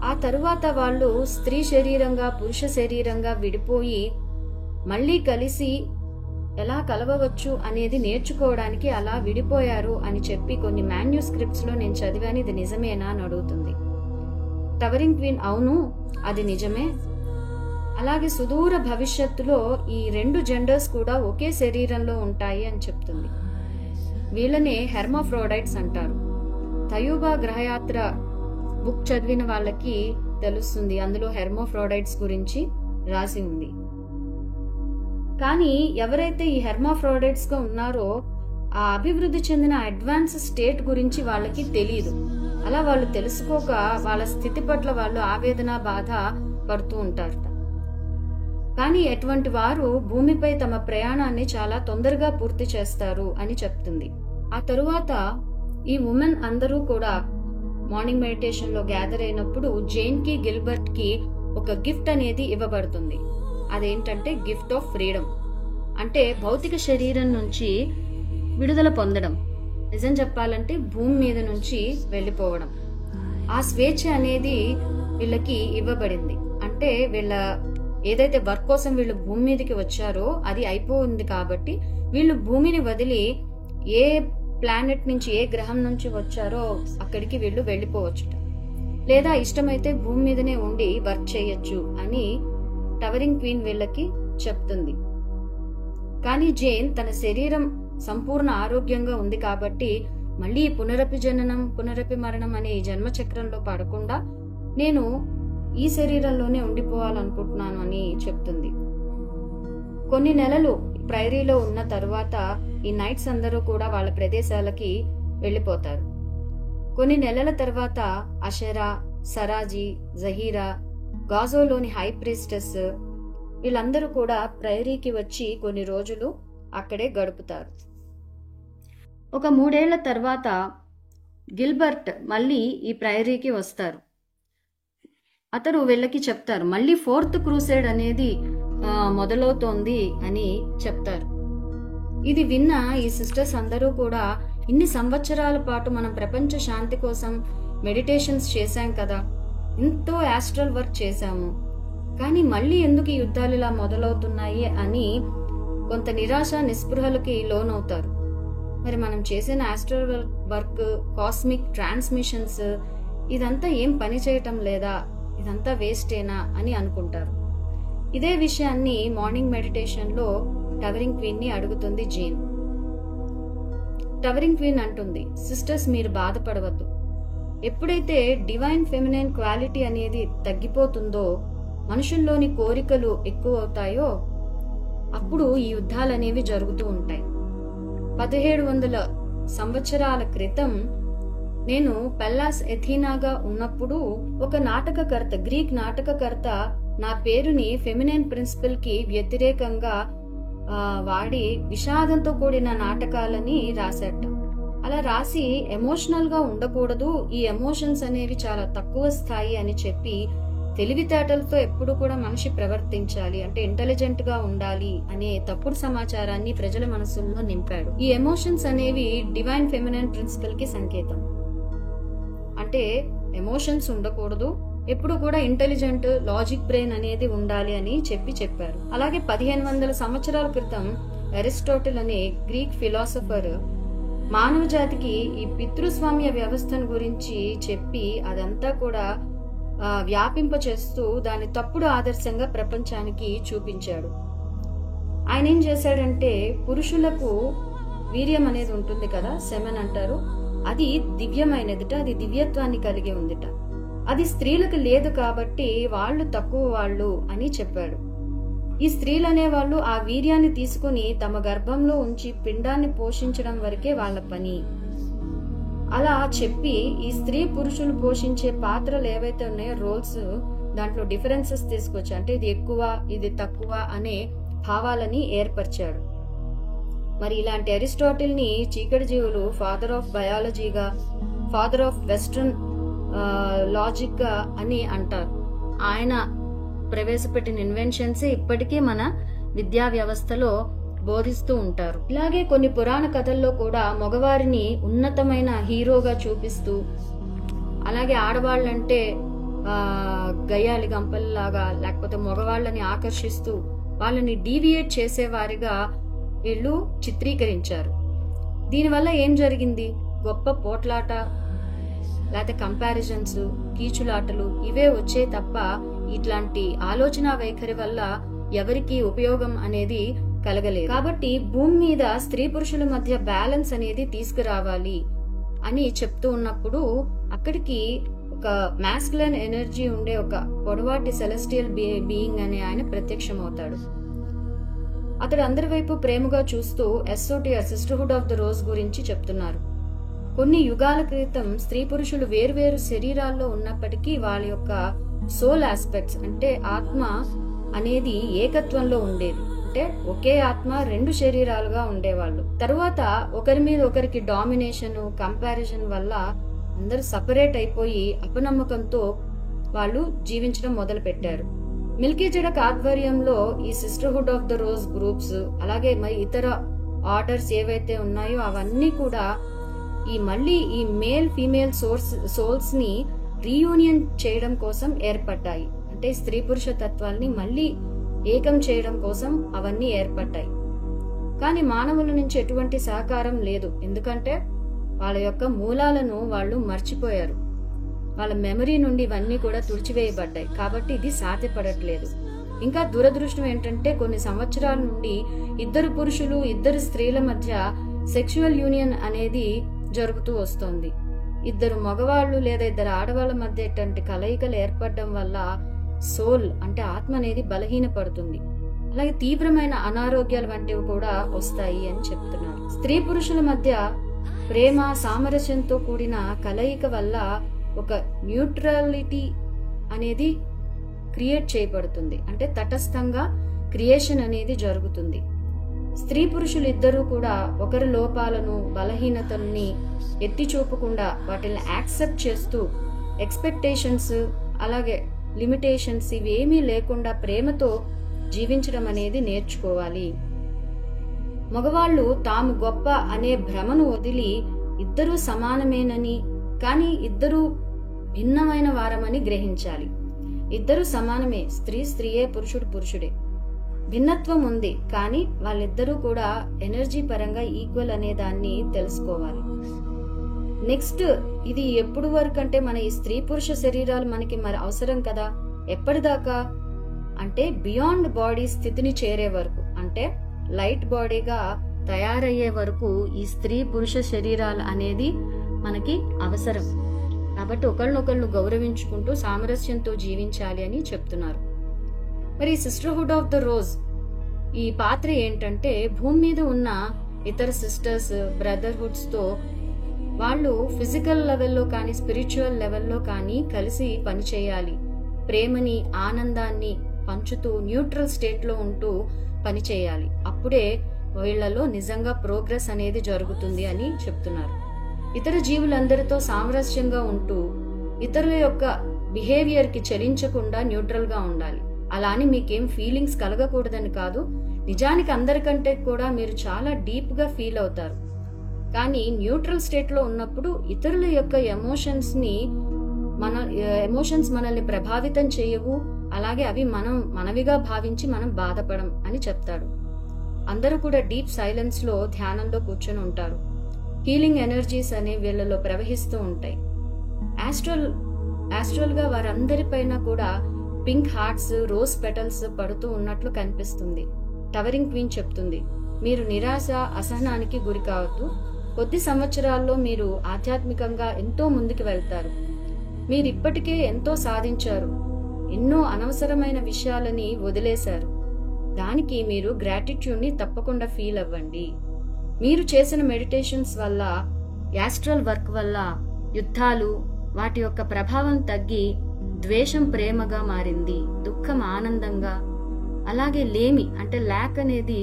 ఆ తరువాత వాళ్ళు స్త్రీ శరీరంగా పురుష శరీరంగా విడిపోయి మళ్ళీ కలిసి ఎలా కలవవచ్చు అనేది నేర్చుకోవడానికి అలా విడిపోయారు అని చెప్పి కొన్ని మాన్యుస్క్రిప్ట్స్ లో నేను చదివాను, ఇది నిజమేనా అని అడుగుతుంది. టవరింగ్ క్వీన్ అవును, అది నిజమే. అలాగే సుదూర భవిష్యత్తులో ఈ రెండు జెండర్స్ కూడా ఒకే శరీరంలో ఉంటాయి అని చెప్తుంది. వీళ్ళనే హెర్మాఫ్రోడైట్స్ అంటారు. తయూబా గ్రహయాత్ర బుక్ చదివిన వాళ్ళకి తెలుస్తుంది, అందులో హెర్మాఫ్రోడైట్స్ గురించి రాసి ఉంది. కానీ ఎవరైతే ఈ హెర్మాఫ్రోడైట్స్ గా ఉన్నారో ఆ అభివృద్ధి చెందిన అడ్వాన్స్ స్టేట్ గురించి వాళ్ళకి తెలియదు. అలా వాళ్ళు తెలుసుకోక వాళ్ళ స్థితి పట్ల వాళ్ళు ఆవేదన, బాధ పడుతూ ఉంటారట. కానీ ఎటువంటి వారు భూమిపై తమ ప్రయాణాన్ని చాలా తొందరగా పూర్తి చేస్తారు అని చెప్తుంది. ఆ తరువాత ఈ ఉమెన్ అందరూ కూడా మార్నింగ్ మెడిటేషన్ లో గ్యాదర్ అయినప్పుడు జేన్ కి, గిల్బర్ట్ కి ఒక గిఫ్ట్ అనేది ఇవ్వబడుతుంది. అదేంటంటే గిఫ్ట్ ఆఫ్ ఫ్రీడమ్, అంటే భౌతిక శరీరం నుంచి విడుదల పొందడం. నిజం చెప్పాలంటే భూమి మీద నుంచి వెళ్ళిపోవడం. ఆ స్వేచ్ఛ అనేది వీళ్ళకి ఇవ్వబడింది. అంటే వీళ్ళ ఏదైతే వర్క్ కోసం వీళ్ళు భూమి మీదకి వచ్చారో అది అయిపోయింది కాబట్టి వీళ్ళు భూమిని వదిలి ఏ ప్లానెట్ నుంచి, ఏ గ్రహం నుంచి వచ్చారో అక్కడికి వీళ్ళు వెళ్ళిపోవచ్చుట. లేదా ఇష్టమైతే భూమి మీదనే ఉండి వర్క్ చేయొచ్చు అని టవరింగ్ క్వీన్ వీళ్ళకి చెప్తుంది. కానీ జేన్ తన శరీరం సంపూర్ణ ఆరోగ్యంగా ఉంది కాబట్టి మళ్ళీ పునరపి జననం, పునరపి మరణం అనే ఈ జన్మచక్రంలో పడకుండా నేను ఈ శరీరంలోనే ఉండిపోవాలనుకుంటున్నాను అని చెప్తుంది. కొన్ని నెలలు ప్రైరీలో ఉన్న తరువాత ఈ నైట్స్ అందరూ కూడా వాళ్ళ ప్రదేశాలకి వెళ్లిపోతారు. కొన్ని నెలల తర్వాత అషరా, సరాజీ, జహీరా, గాజోలోని హై ప్రీస్టెస్ వీళ్ళందరూ కూడా ప్రైరీకి వచ్చి కొన్ని రోజులు అక్కడే గడుపుతారు. ఒక 3 ఏళ్ల తర్వాత గిల్బర్ట్ మళ్ళీ ఈ ప్రైరీకి వస్తారు. అతను వీళ్ళకి చెప్తారు, మళ్ళీ 4th క్రూసేడ్ అనేది మొదలవుతోంది అని చెప్తారు. ఇది విన్న ఈ సిస్టర్స్ అందరూ కూడా ఇన్ని సంవత్సరాల పాటు మనం ప్రపంచ శాంతి కోసం మెడిటేషన్స్ చేశాం కదా, ఎంతో యాస్ట్రల్ వర్క్ చేశాము, కానీ మళ్ళీ ఎందుకు ఈ యుద్ధాలు ఇలా మొదలవుతున్నాయి అని కొంత నిరాశ, నిస్పృహలకి లోనవుతారు. మరి మనం చేసిన యాస్ట్రల్ వర్క్, కాస్మిక్ ట్రాన్స్మిషన్స్ ఇదంతా ఏం పని చేయటం లేదా, ఇదంతా వేస్టేనా అని అనుకుంటారు. ఇదే విషయాన్ని మార్నింగ్ మెడిటేషన్ లో టవరింగ్ క్వీన్ ని అడుగుతుంది జేన్. టవరింగ్ క్వీన్ అంటుంది, సిస్టర్స్ మీరు బాధపడవద్దు. ఎప్పుడైతే డివైన్ ఫెమినైన్ క్వాలిటీ అనేది తగ్గిపోతుందో, మనుషుల్లోని కోరికలు ఎక్కువ అవుతాయో అప్పుడు ఈ యుద్ధాలనేవి జరుగుతూ ఉంటాయి. 1700 సంవత్సరాల క్రితం నేను పెల్లాస్ ఎథీనాగా ఉన్నప్పుడు ఒక నాటకకర్త, గ్రీక్ నాటకకర్త నా పేరుని ఫెమినైన్ ప్రిన్సిపల్ కి వ్యతిరేకంగా వాడి విషాదంతో కూడిన నాటకాలని రాశాట. అలా రాసి ఎమోషనల్ గా ఉండకూడదు, ఈ ఎమోషన్స్ అనేవి చాలా తక్కువ స్థాయి అని చెప్పి తెలివితేటలతో ఎప్పుడు కూడా మనిషి ప్రవర్తించాలి, అంటే ఇంటెలిజెంట్ గా ఉండాలి అనే తప్పుడు సమాచారాన్ని ప్రజల మనసుల్లో నింపాడు. ఈ ఎమోషన్స్ అనేవి డివైన్ ఫెమినైన్ ప్రిన్సిపల్ కి సంకేతం. అంటే ఎమోషన్స్ ఉండకూడదు, ఎప్పుడు కూడా ఇంటెలిజెంట్, లాజిక్ బ్రెయిన్ అనేది ఉండాలి అని చెప్పారు. అలాగే 1500 సంవత్సరాల క్రితం అరిస్టాటిల్ అనే గ్రీక్ ఫిలాసఫర్ మానవ జాతికి ఈ పితృస్వామ్య వ్యవస్థను గురించి చెప్పి అదంతా కూడా వ్యాపింపచేస్తూ దాని తప్పుడు ఆదర్శంగా ప్రపంచానికి చూపించాడు. ఆయన ఏం చేశాడంటే, పురుషులకు వీర్యం అనేది ఉంటుంది కదా, సెమెన్ అంటారు, అది దివ్యమైనదిట, అది దివ్యత్వాన్ని కలిగి ఉందిట. అది స్త్రీలకు లేదు కాబట్టి వాళ్ళు తక్కువ వాళ్ళు అని చెప్పాడు. ఈ స్త్రీలు అనే వాళ్ళు ఆ వీర్యాన్ని తీసుకుని తమ గర్భంలో ఉంచి పిండాన్ని పోషించడం వరకే వాళ్ళ పని. అలా చెప్పి ఈ స్త్రీ పురుషులు పోషించే పాత్రలు ఏవైతే ఉన్నాయో, రోల్స్, దాంట్లో డిఫరెన్సెస్ తీసుకొచ్చి, అంటే ఇది ఎక్కువ ఇది తక్కువ అనే భావాలని ఏర్పరిచాడు. మరి ఇలాంటి అరిస్టాటిల్ ని చీకటి జీవులు ఫాదర్ ఆఫ్ బయాలజీగా, ఫాదర్ ఆఫ్ వెస్ట్రన్ లాజిక్ గా అని అంటారు. ఆయన ప్రవేశపెట్టిన ఇన్వెన్షన్స్ ఇప్పటికీ మన విద్యా వ్యవస్థలో బోధిస్తూ ఉంటారు. ఇలాగే కొన్ని పురాణ కథల్లో కూడా మగవారిని ఉన్నతమైన హీరోగా చూపిస్తూ, అలాగే ఆడవాళ్ళంటే గయ్యాలి గంపల్లాగా, లేకపోతే మగవాళ్ళని ఆకర్షిస్తూ వాళ్ళని డీవియేట్ చేసేవారిగా వీళ్ళు చిత్రీకరించారు. దీనివల్ల ఏం జరిగింది? గొప్ప పోట్లాట, లేకపోతే కంపారిజన్స్, కీచులాటలు ఇవే వచ్చే తప్ప ఇట్లాంటి ఆలోచన వైఖరి వల్ల ఎవరికి ఉపయోగం అనేది కలగలేదు. కాబట్టి భూమి మీద స్త్రీ పురుషుల మధ్య బ్యాలెన్స్ అనేది తీసుకురావాలి అని చెప్తూ ఉన్నప్పుడు అక్కడికి ఒక మాస్కులైన్ ఎనర్జీ ఉండే ఒక పొడవాటి సెలెస్టియల్ బీయింగ్ అనే ఆయన ప్రత్యక్షమవుతాడు. అతడు అందరి వైపు ప్రేమగా చూస్తూ ఎస్ఓటిఆర్ సిస్టర్హుడ్ ఆఫ్ ద రోజ్ గురించి చెప్తున్నారు. కొన్ని యుగాల క్రితం స్త్రీ పురుషులు వేర్వేరు శరీరాల్లో ఉన్నప్పటికీ వాళ్ళ యొక్క సోల్ ఆస్పెక్ట్స్ అంటే ఆత్మ అనేది ఏకత్వంలో ఉండేది. అంటే ఒకే ఆత్మ రెండు శరీరాలుగా ఉండేవాళ్ళు. తరువాత ఒకరి మీద ఒకరికి డామినేషన్, కంపారిజన్ వల్ల అందరూ సపరేట్ అయిపోయి అపనమ్మకంతో వాళ్ళు జీవించడం మొదలు పెట్టారు. మిల్కీ జడక్ ఆధ్వర్యంలో ఈ sisterhood of the rose groups, అలాగే మరి ఇతర ఆర్డర్స్ ఏవైతే ఉన్నాయో అవన్నీ కూడా ఈ మేల్ ఫీమేల్ సోల్స్ ని రీయూనియన్ చేయడం కోసం ఏర్పడ్డాయి. అంటే స్త్రీ పురుష తత్వాల్ని మళ్ళీ ఏకం చేయడం కోసం అవన్నీ ఏర్పడ్డాయి. కానీ మానవుల నుంచి ఎటువంటి సహకారం లేదు. ఎందుకంటే వాళ్ళ యొక్క మూలాలను వాళ్ళు మర్చిపోయారు. వాళ్ళ మెమరీ నుండి ఇవన్నీ కూడా తుడిచివేయబడ్డాయి. కాబట్టి ఇది సాధ్యపడట్లేదు. ఇంకా దురదృష్టం ఏంటంటే కొన్ని సంవత్సరాల నుండి ఇద్దరు పురుషులు, ఇద్దరు స్త్రీల మధ్య సెక్షువల్ యూనియన్ అనేది జరుగుతూ వస్తోంది. ఇద్దరు మగవాళ్ళు లేదా ఇద్దరు ఆడవాళ్ళ మధ్య ఇటువంటి కలయికలు ఏర్పడడం వల్ల సోల్ అంటే ఆత్మ అనేది బలహీనపడుతుంది. అలాగే తీవ్రమైన అనారోగ్యాలు వంటివి కూడా వస్తాయి అని చెప్తున్నారు. స్త్రీ పురుషుల మధ్య ప్రేమ, సామరస్యంతో కూడిన కలయిక వల్ల ఒక న్యూట్రాలిటీ అనేది క్రియేట్ చేయబడుతుంది. అంటే తటస్థంగా క్రియేషన్ అనేది జరుగుతుంది. స్త్రీ పురుషులు ఇద్దరూ కూడా ఒకరి లోపాలను, బలహీనతల్ని ఎత్తి చూపకుండా వాటిని యాక్సెప్ట్ చేస్తూ ఎక్స్పెక్టేషన్స్ అలాగే లిమిటేషన్స్ ఇవేమీ లేకుండా ప్రేమతో జీవించడం అనేది నేర్చుకోవాలి. మగవాళ్ళు తాము గొప్ప అనే భ్రమను వదిలి ఇద్దరూ సమానమేనని, కానీ ఇద్దరూ భిన్నమైన వారమని గ్రహించాలి. ఇద్దరూ సమానమే, స్త్రీ స్త్రీయే, పురుషుడు పురుషుడే. భిన్నత్వం ఉంది, కానీ వాళ్ళిద్దరూ కూడా ఎనర్జీ పరంగా ఈక్వల్ అనే దాన్ని తెలుసుకోవాలి. నెక్స్ట్ ఇది ఎప్పుడు వరకు అంటే మన ఈ స్త్రీ పురుష శరీరాలు మనకి మరి అవసరం కదా. ఎప్పటిదాకా అంటే బియాండ్ బాడీ స్థితిని చేరే వరకు, అంటే లైట్ బాడీగా తయారయ్యే వరకు ఈ స్త్రీ పురుష శరీరాలు అనేది మనకి అవసరం. కాబట్టి ఒకళ్ళనొకళ్ళు గౌరవించుకుంటూ సామరస్యంతో జీవించాలి అని చెప్తున్నారు. మరి సిస్టర్హుడ్ ఆఫ్ ద రోజ్ ఈ పాత్ర ఏంటంటే భూమి మీద ఉన్న ఇతర సిస్టర్స్, బ్రదర్హుడ్స్ తో వాళ్ళు ఫిజికల్ లెవెల్లో కానీ స్పిరిచువల్ లెవెల్లో కానీ కలిసి పనిచేయాలి. ప్రేమని, ఆనందాన్ని పంచుతూ న్యూట్రల్ స్టేట్ లో ఉంటూ పనిచేయాలి. అప్పుడే వీళ్లలో నిజంగా ప్రోగ్రెస్ అనేది జరుగుతుంది అని చెప్తున్నారు. ఇతర జీవులందరితో సామరస్యంగా ఉంటూ ఇతరుల యొక్క బిహేవియర్ కి చలించకుండా న్యూట్రల్ గా ఉండాలి. అలా అని మీకేం ఫీలింగ్స్ కలగకూడదని కాదు. నిజానికి అందరికంటే కూడా మీరు చాలా డీప్ గా ఫీల్ అవుతారు. కానీ న్యూట్రల్ స్టేట్ లో ఉన్నప్పుడు ఇతరుల యొక్క ఎమోషన్స్ మనల్ని ప్రభావితం చేయవు. అలాగే అవి మనవిగా భావించి మనం బాధపడం అని చెప్తాడు. అందరూ కూడా డీప్ సైలెన్స్ లో ధ్యానంలో కూర్చొని ఉంటారు. హీలింగ్ ఎనర్జీస్ అనే వీళ్ళలో ప్రవహిస్తూ ఉంటాయి. ఆస్ట్రల్ గా వారందరిపైన కూడా పింక్ హార్ట్స్, రోజ్ పెటల్స్ పడుతూ ఉన్నట్లు కనిపిస్తుంది. టవరింగ్ క్వీన్ చెప్తుంది, మీరు నిరాశ, అసహనానికి గురి కావద్దు. కొద్ది సంవత్సరాల్లో మీరు ఆధ్యాత్మికంగా ఎంతో ముందుకు వెళ్తారు. మీరు ఇప్పటికే ఎంతో సాధించారు. ఎన్నో అనవసరమైన విషయాలని వదిలేశారు. దానికి మీరు గ్రాటిట్యూడ్ ని తప్పకుండా ఫీల్ అవ్వండి. మీరు చేసిన మెడిటేషన్స్ వల్ల, యాస్ట్రల్ వర్క్ వల్ల యుద్ధాలు వాటి యొక్క ప్రభావం తగ్గి ద్వేషం ప్రేమగా మారింది, దుఃఖం ఆనందంగా, అలాగే లేమి అంటే ల్యాక్ అనేది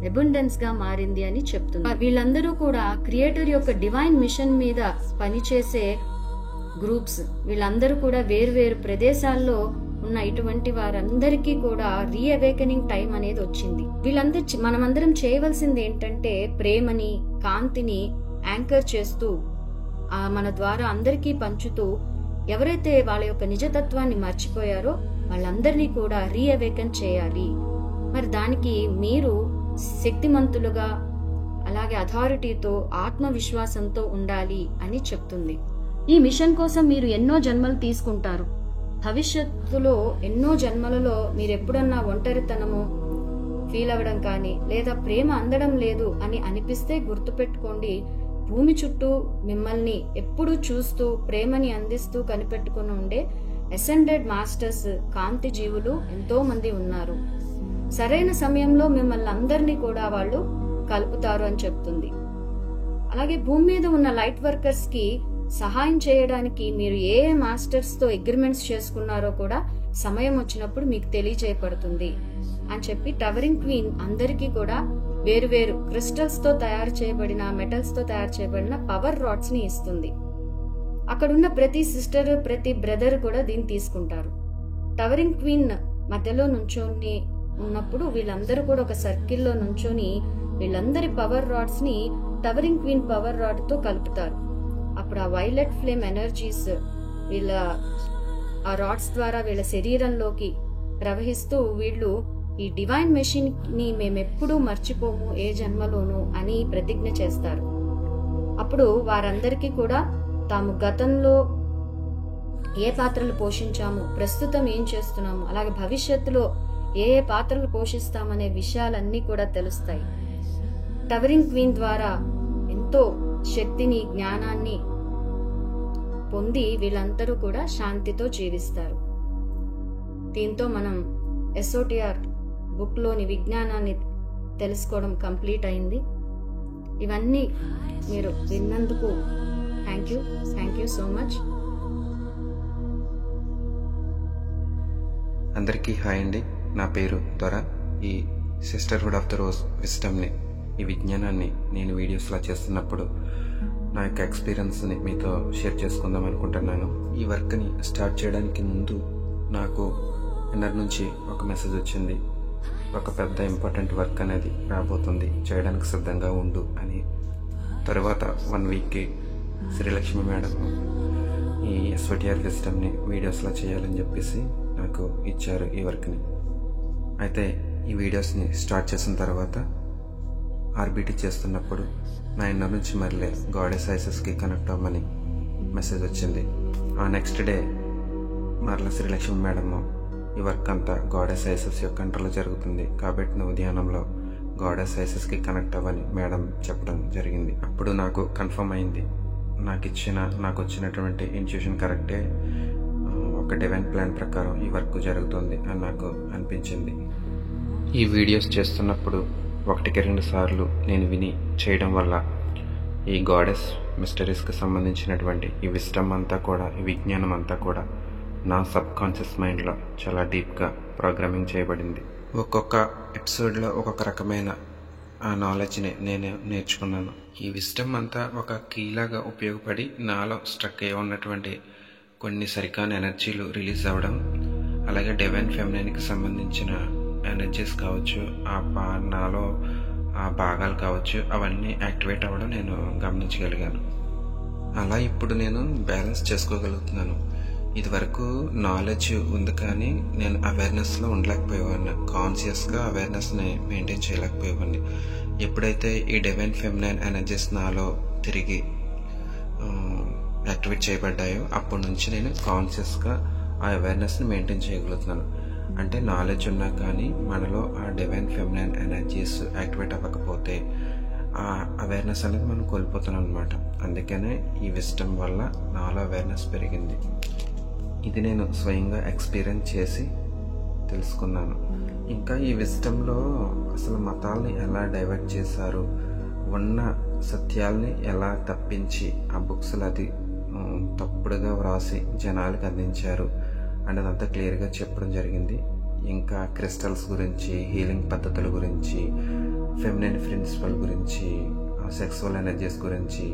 అబుండెన్స్ గా మారింది అని చెప్తున్నారు. వీళ్ళందరూ కూడా క్రియేటర్ యొక్క డివైన్ మిషన్ మీద పనిచేసే గ్రూప్స్. వీళ్ళందరూ కూడా వేరు ప్రదేశాల్లో ఉన్న ఇటువంటి వారందరికీ కూడా రీఅవేకనింగ్ టైం అనేది వచ్చింది. మనమందరం చేయవలసింది ఏంటంటే ప్రేమని, కాంతిని యాంకర్ చేస్తూ మన ద్వారా అందరికీ పంచుతూ ఎవరైతే వాళ్ళ యొక్క నిజతత్వాన్ని మర్చిపోయారో వాళ్ళందరినీ కూడా రీఅవేకన్ చేయాలి. మరి దానికి మీరు శక్తిమంతులుగా, అలాగే అథారిటీతో, ఆత్మవిశ్వాసంతో ఉండాలి అని చెప్తుంది. ఈ మిషన్ కోసం మీరు ఎన్నో జన్మలు తీసుకుంటారు. భవిష్యత్తులో ఎన్నో జన్మలలో మీరు ఎప్పుడన్నా ఒంటరితనము ఫీల్ అవ్వడం కానీ లేదా ప్రేమ అందడం లేదు అని అనిపిస్తే గుర్తుపెట్టుకోండి, భూమి చుట్టూ మిమ్మల్ని ఎప్పుడూ చూస్తూ ప్రేమని అందిస్తూ కనిపెట్టుకుని ఉండే అసెండెడ్ మాస్టర్స్, కాంతి జీవులు ఎంతో మంది ఉన్నారు. సరైన సమయంలో మిమ్మల్ని అందరినీ కూడా వాళ్ళు కలుపుతారు అని చెప్తుంది. అలాగే భూమి మీద ఉన్న లైట్ వర్కర్స్ కి సహాయం చేయడానికి మీరు ఏ మాస్టర్స్ తో అగ్రిమెంట్స్ చేసుకున్నారో కూడా సమయం వచ్చినప్పుడు మీకు తెలియజేయబడుతుంది అని చెప్పి టవరింగ్ క్వీన్ అందరికీ కూడా వేరు క్రిస్టల్స్ తో తయారు చేయబడిన, మెటల్స్ తో తయారు చేయబడిన పవర్ రాడ్స్ ని ఇస్తుంది. అక్కడున్న ప్రతి సిస్టర్, ప్రతి బ్రదర్ కూడా దీన్ని తీసుకుంటారు. టవరింగ్ క్వీన్ మధ్యలో నుంచొని ఉన్నప్పుడు వీళ్ళందరూ కూడా ఒక సర్కిల్లో నుంచొని వీళ్ళందరి పవర్ రాడ్స్ ని టవరింగ్ క్వీన్ పవర్ రాడ్ తో కలుపుతారు. అప్పుడు ఆ వైలెట్ ఫ్లేమ్ ఎనర్జీస్ ఆ రాడ్స్ ద్వారా వీళ్ళ శరీరంలోకి ప్రవహిస్తూ వీళ్ళు ఈ డివైన్ మెషిన్ ని మేమెప్పుడూ మర్చిపోము ఏ జన్మలోనూ అని ప్రతిజ్ఞ చేస్తారు. అప్పుడు వారందరికీ కూడా తాము గతంలో ఏ పాత్రలు పోషించాము, ప్రస్తుతం ఏం చేస్తున్నాము, అలాగే భవిష్యత్తులో ఏ పాత్రలు పోషిస్తామనే విషయాలన్నీ కూడా తెలుస్తాయి. టవరింగ్ క్వీన్ ద్వారా ఎంతో శక్తిని, జ్ఞానాన్ని పొంది వీళ్ళందరూ కూడా శాంతితో జీవిస్తారు. దీంతో మనం ఎస్ఓటిఆర్ బుక్ లోని విజ్ఞానాన్ని తెలుసుకోవడం కంప్లీట్ అయింది. ఇవన్నీ మీరు విన్నందుకు థ్యాంక్ యూ సో మచ్. అందరికీ హాయ్ అండి. నా పేరు దొర. ఈ సిస్టర్హుడ్ ఆఫ్ ద రోజ్ విస్టమ్ని, ఈ విజ్ఞానాన్ని నేను వీడియోస్లా చేస్తున్నప్పుడు నా యొక్క ఎక్స్పీరియన్స్ని మీతో షేర్ చేసుకుందాం అనుకుంటున్నాను. ఈ వర్క్ని స్టార్ట్ చేయడానికి ముందు నాకు ఇన్నర్ నుంచి ఒక మెసేజ్ వచ్చింది, ఒక పెద్ద ఇంపార్టెంట్ వర్క్ అనేది రాబోతుంది, చేయడానికి సిద్ధంగా ఉండు అని. తర్వాత 1 వీక్కి శ్రీలక్ష్మి మేడం ఈ ఎస్ఓటిఆర్ సిస్టమ్ని వీడియోస్లా చేయాలని చెప్పేసి నాకు ఇచ్చారు ఈ వర్క్ని. అయితే ఈ వీడియోస్ని స్టార్ట్ చేసిన తర్వాత ఆర్బిటీ చేస్తున్నప్పుడు నా ఇన్నర్ నుంచి మళ్ళీ గాడెస్ ఐసెస్కి కనెక్ట్ అవ్వమని మెసేజ్ వచ్చింది. ఆ నెక్స్ట్ డే మరలా శ్రీలక్ష్మి మేడము ఈ వర్క్ అంతా గాడెస్ ఐసెస్ యొక్క కంట్రోల్లో జరుగుతుంది కాబట్టి నువ్వు ధ్యానంలో గాడెస్ ఐసెస్కి కనెక్ట్ అవ్వని మేడం చెప్పడం జరిగింది. అప్పుడు నాకు కన్ఫర్మ్ అయింది, నాకు వచ్చినటువంటి ఇన్ట్యూషన్ కరెక్టే, ఒక డివైన్ ప్లాన్ ప్రకారం ఈ వర్క్ జరుగుతుంది అని నాకు అనిపించింది. ఈ వీడియోస్ చేస్తున్నప్పుడు 1కి 2 సార్లు నేను విని చేయడం వల్ల ఈ గాడెస్ మిస్టరీస్కి సంబంధించినటువంటి ఈ విస్టమ్ అంతా కూడా, ఈ విజ్ఞానం అంతా కూడా నా సబ్ కాన్షియస్ మైండ్లో చాలా డీప్గా ప్రోగ్రామింగ్ చేయబడింది. ఒక్కొక్క ఎపిసోడ్లో ఒక్కొక్క రకమైన ఆ నాలెడ్జ్ని నేను నేర్చుకున్నాను. ఈ విస్టమ్ అంతా ఒక కీలాగా ఉపయోగపడి నాలో స్ట్రక్ అయి ఉన్నటువంటి కొన్ని సరికాని ఎనర్జీలు రిలీజ్ అవ్వడం, అలాగే డివైన్ ఫెమినైన్కి సంబంధించిన ఎనర్జీస్ కావచ్చు, నాలో ఆ భాగాలు కావచ్చు, అవన్నీ యాక్టివేట్ అవ్వడం నేను గమనించగలిగాను. అలా ఇప్పుడు నేను బ్యాలెన్స్ చేసుకోగలుగుతున్నాను. ఇది వరకు నాలెడ్జ్ ఉంది కానీ నేను అవేర్నెస్లో ఉండలేకపోయేవాడిని, కాన్షియస్గా అవేర్నెస్ని మెయింటైన్ చేయలేకపోయేవాడిని. ఎప్పుడైతే ఈ డివైన్ ఫెమినైన్ ఎనర్జీస్ నాలో తిరిగి యాక్టివేట్ చేయబడ్డాయో అప్పటి నుంచి నేను కాన్షియస్గా ఆ అవేర్నెస్ని మెయింటైన్ చేయగలుగుతున్నాను. అంటే నాలెడ్జ్ ఉన్నా కానీ మనలో ఆ డివైన్ ఫెమినైన్ ఎనర్జీస్ యాక్టివేట్ అవ్వకపోతే ఆ అవేర్నెస్ అనేది మనం కోల్పోతున్నాం అనమాట. అందుకనే ఈ విస్టమ్ వల్ల నాలో అవేర్నెస్ పెరిగింది. ఇది నేను స్వయంగా ఎక్స్పీరియన్స్ చేసి తెలుసుకున్నాను. ఇంకా ఈ విస్టంలో అసలు మతాల్ని ఎలా డైవర్ట్ చేశారు, ఉన్న సత్యాల్ని ఎలా తప్పించి ఆ బుక్స్లో అది తప్పుడుగా వ్రాసి జనాలకు అందించారు అనేదంతా క్లియర్గా చెప్పడం జరిగింది. ఇంకా క్రిస్టల్స్ గురించి, హీలింగ్ పద్ధతుల గురించి, ఫెమినిన్ ప్రిన్సిపల్ గురించి, సెక్సువల్ ఎనర్జీస్ గురించి,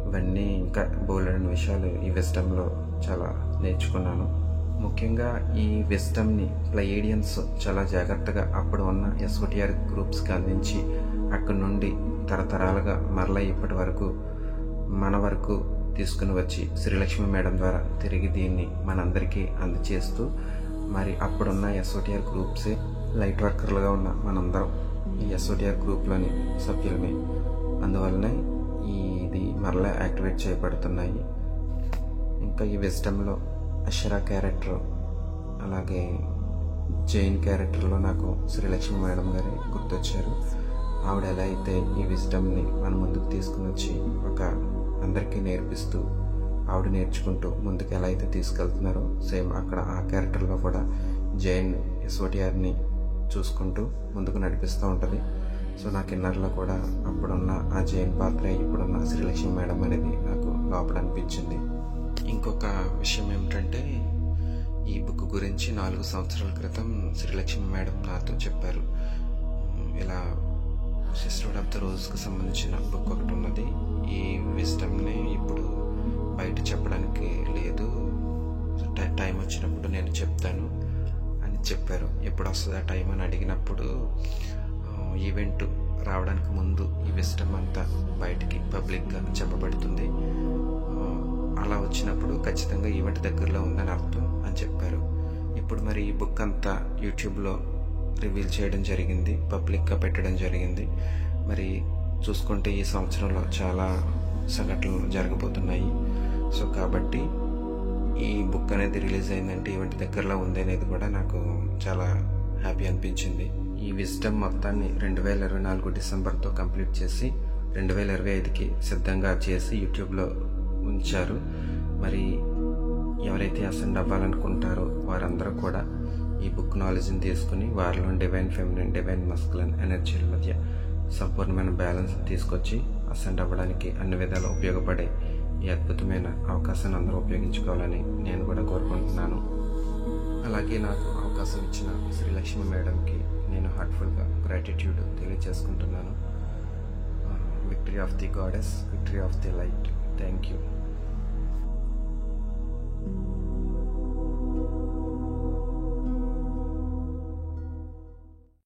ఇవన్నీ ఇంకా బోలెడని విషయాలు ఈ విజ్డమ్లో చాలా నేర్చుకున్నాను. ముఖ్యంగా ఈ విజ్డమ్ని ప్లైయేడియన్స్ చాలా జాగ్రత్తగా అప్పుడు ఉన్న ఎస్ఓటిఆర్ గ్రూప్స్కి అందించి అక్కడి నుండి తరతరాలుగా మరలా ఇప్పటి వరకు మన వరకు తీసుకుని వచ్చి శ్రీలక్ష్మి మేడం ద్వారా తిరిగి దీన్ని మనందరికీ అందచేస్తూ, మరి అప్పుడున్న ఎస్ఓటిఆర్ గ్రూప్సే లైట్ వర్కర్లుగా ఉన్న మనందరం ఈ ఎస్ఓటిఆర్ గ్రూప్లోని సభ్యులమే. అందువల్లనే ఇది మరలా యాక్టివేట్ చేయబడుతున్నాయి. ఇంకా ఈ విజ్డమ్లో అషరా క్యారెక్టర్, అలాగే జైన్ క్యారెక్టర్లో నాకు శ్రీలక్ష్మి మేడం గారి గుర్తొచ్చారు. ఆవిడ ఎలా అయితే ఈ విజ్డమ్ని మన ముందుకు తీసుకుని వచ్చి ఒక అందరికీ నేర్పిస్తూ, ఆవిడ నేర్చుకుంటూ ముందుకు ఎలా అయితే తీసుకెళ్తున్నారో, సేమ్ అక్కడ ఆ క్యారెక్టర్లో కూడా జైన్ ఎస్ఓటిఆర్ని చూసుకుంటూ ముందుకు నడిపిస్తూ ఉంటుంది. సో నాకు ఇన్నర్లో కూడా అప్పుడున్న ఆ జైన్ పాత్ర ఇప్పుడున్న శ్రీలక్ష్మి మేడం అనేది నాకు లోపల అనిపించింది. ఇంకొక విషయం ఏమిటంటే, ఈ బుక్ గురించి 4 సంవత్సరాల క్రితం శ్రీలక్ష్మి మేడం నాతో చెప్పారు. ఇలా సిస్టర్హుడ్ ఆఫ్ ద రోజ్కి సంబంధించిన బుక్ ఒకటి ఉన్నది, ఈ విజ్డమ్ని ఇప్పుడు బయట చెప్పడానికి లేదు, టైం వచ్చినప్పుడు నేను చెప్తాను అని చెప్పారు. ఎప్పుడు వస్తుంది ఆ టైం అని అడిగినప్పుడు, ఈవెంట్ రావడానికి ముందు ఈ విజ్డమ్ అంతా బయటికి పబ్లిక్గా చెప్పబడుతుంది, అలా వచ్చినప్పుడు ఖచ్చితంగా ఈవెంట్ దగ్గరలో ఉందని అర్థం అని చెప్పారు. ఇప్పుడు మరి ఈ బుక్ అంతా యూట్యూబ్లో రివీల్ చేయడం జరిగింది, పబ్లిక్గా పెట్టడం జరిగింది. మరి చూసుకుంటే ఈ సంవత్సరంలో చాలా సంఘటనలు జరగబోతున్నాయి. సో కాబట్టి ఈ బుక్ అనేది రిలీజ్ అయిందంటే ఈవెంట్ దగ్గరలో ఉంది అనేది కూడా నాకు చాలా హ్యాపీ అనిపించింది. ఈ విజ్డమ్ మొత్తాన్ని 2024 డిసెంబర్తో కంప్లీట్ చేసి 2025కి సిద్ధంగా చేసి యూట్యూబ్లో ఉంచారు. మరి ఎవరైతే అసెండ్ అవ్వాలనుకుంటారో వారందరూ కూడా ఈ బుక్ నాలెడ్జ్ని తీసుకుని వారిలో డివైన్ ఫెమినిన్, డివైన్ మస్కులైన్ ఎనర్జీల మధ్య సంపూర్ణమైన బ్యాలెన్స్ తీసుకొచ్చి అసెండ్ అవ్వడానికి అన్ని విధాలు ఉపయోగపడే ఈ అద్భుతమైన అవకాశాన్ని అందరూ ఉపయోగించుకోవాలని నేను కూడా కోరుకుంటున్నాను. అలాగే నాకు అవకాశం ఇచ్చిన శ్రీలక్ష్మి మేడంకి నేను హార్ట్ఫుల్గా గ్రాటిట్యూడ్ తెలియజేసుకుంటున్నాను. Victory of the goddess, victory of the light. Thank you.